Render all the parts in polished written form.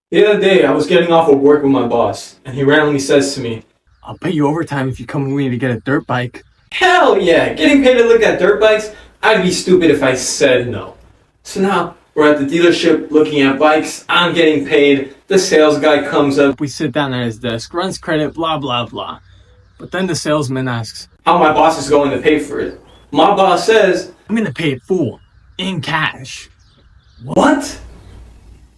The other day, I was getting off of work with my boss, and he randomly says to me, I'll pay you overtime if you come with me to get a dirt bike. "Hell yeah, getting paid to look at dirt bikes? I'd be stupid if I said no." So now, we're at the dealership looking at bikes, I'm getting paid, the sales guy comes up, We sit down at his desk, runs credit, blah, blah, blah. But then the salesman asks, how my boss is going to pay for it. My boss says, I'm gonna pay it full, in cash. "What?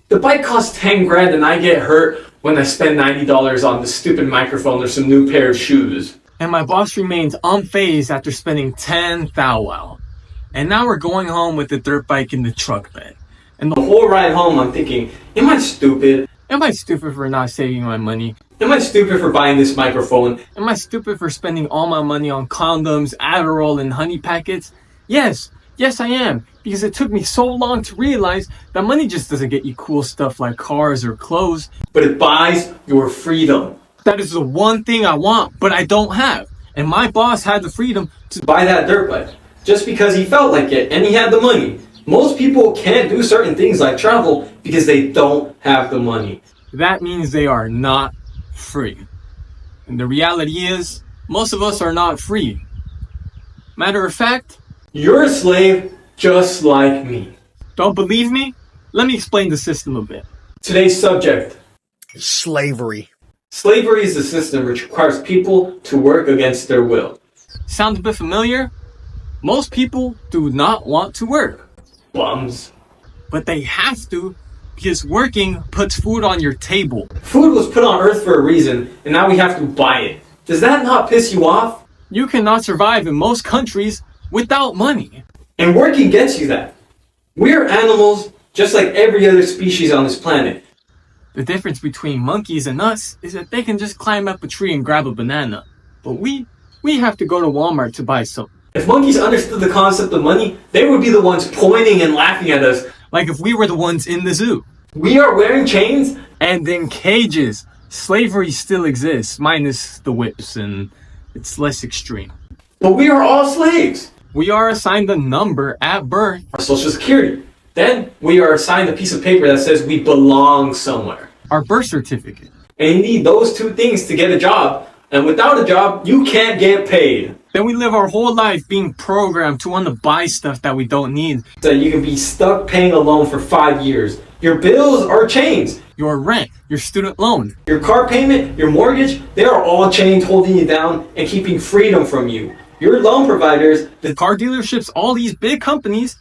The bike costs 10 grand and I get hurt when I spend $90 on this stupid microphone or some new pair of shoes." And my boss remains unfazed after spending 10 thou wow. And now we're going home with the dirt bike in the truck bed. And The whole ride home, I'm thinking, am I stupid? am I stupid for not saving my money? Am I stupid for buying this microphone? Am I stupid for spending all my money on condoms, Adderall, and honey packets? Yes, I am. Because it took me so long to realize that money just doesn't get you cool stuff like cars or clothes. But it buys your freedom. That is the one thing I want, but I don't have. And my boss had the freedom to Buy that dirt bike just because he felt like it and he had the money. Most people can't do certain things like travel because they don't have the money. That means they are not free. And the reality is, most of us are not free. Matter of fact, You're a slave just like me. don't believe me? Let me explain the system a bit. Today's subject. Slavery. Slavery is a system which requires people to work against their will. Sound a bit familiar? Most people do not want to work, Bums. but they have to because working puts food on your table. Food was put on earth for a reason and now we have to buy it. Does that not piss you off? You cannot survive in most countries without money. And working gets you that. We're animals just like every other species on this planet. The difference between monkeys and us is that they can just climb up a tree and grab a banana. But we have to go to Walmart to buy something. If monkeys understood the concept of money, they would be the ones pointing and laughing at us. Like if we were the ones in the zoo. We are wearing chains? And in cages. Slavery still exists, minus the whips, and it's less extreme. But we are all slaves. We are assigned a number at birth. Our social security. Then we are assigned a piece of paper that says we belong somewhere. Our birth certificate. And you need those two things to get a job. And without a job, you can't get paid. Then we live our whole life being programmed to want to buy stuff that we don't need. So you can be stuck paying a loan for 5 years. Your bills are chains. Your rent, your student loan. Your car payment, your mortgage, they are all chains holding you down and keeping freedom from you. Your loan providers, The car dealerships, all these big companies,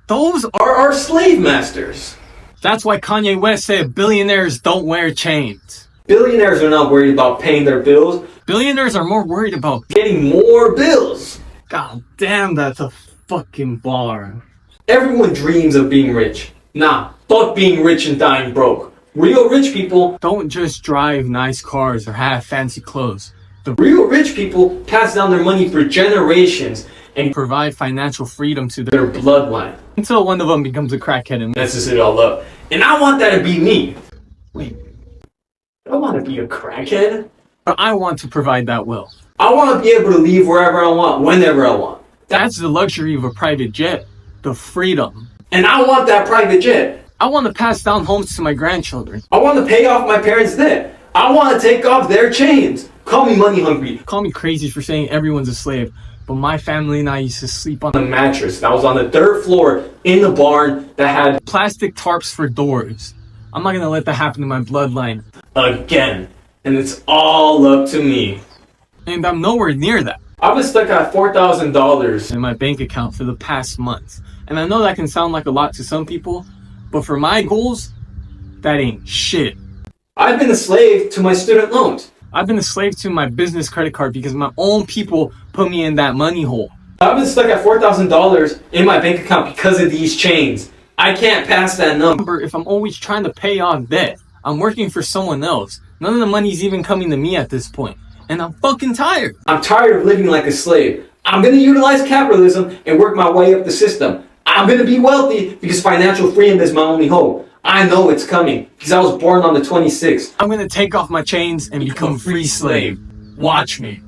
those are... are our slave masters. That's why Kanye West said billionaires don't wear chains. Billionaires are not worried about paying their bills, Billionaires are more worried about... getting more bills. God damn, that's a fucking bar. Everyone dreams of being rich. Nah, fuck being rich and dying broke. Real rich people, Don't just drive nice cars or have fancy clothes. real rich people pass down their money for generations and Provide financial freedom to their... their bloodline. until one of them becomes a crackhead and... Messes it all up. And I want that to be me. Wait, I don't want to be a crackhead. but I want to provide that wealth. I want to be able to leave wherever I want, whenever I want. That's the luxury of a private jet. The freedom. And I want that private jet. I want to pass down homes to my grandchildren. I want to pay off my parents' debt. I want to take off their chains. Call me money hungry. Call me crazy for saying everyone's a slave, but my family and I used to sleep on The mattress that was on the dirt floor in the barn that had plastic tarps for doors. I'm not gonna let that happen to my bloodline. again. And it's all up to me. And I'm nowhere near that I've been stuck at $4,000. in my bank account for the past month. And I know that can sound like a lot to some people, but for my goals, that ain't shit. I've been a slave to my student loans. I've been a slave to my business credit card because my own people put me in that money hole. I've been stuck at $4,000 in my bank account because of these chains. I can't pass that number. If I'm always trying to pay off debt, I'm working for someone else. None of the money's even coming to me at this point. And I'm fucking tired. I'm tired of living like a slave. I'm going to utilize capitalism and work my way up the system. I'm going to be wealthy because financial freedom is my only hope. I know it's coming because I was born on the 26th. I'm gonna take off my chains and become free slave. Watch me.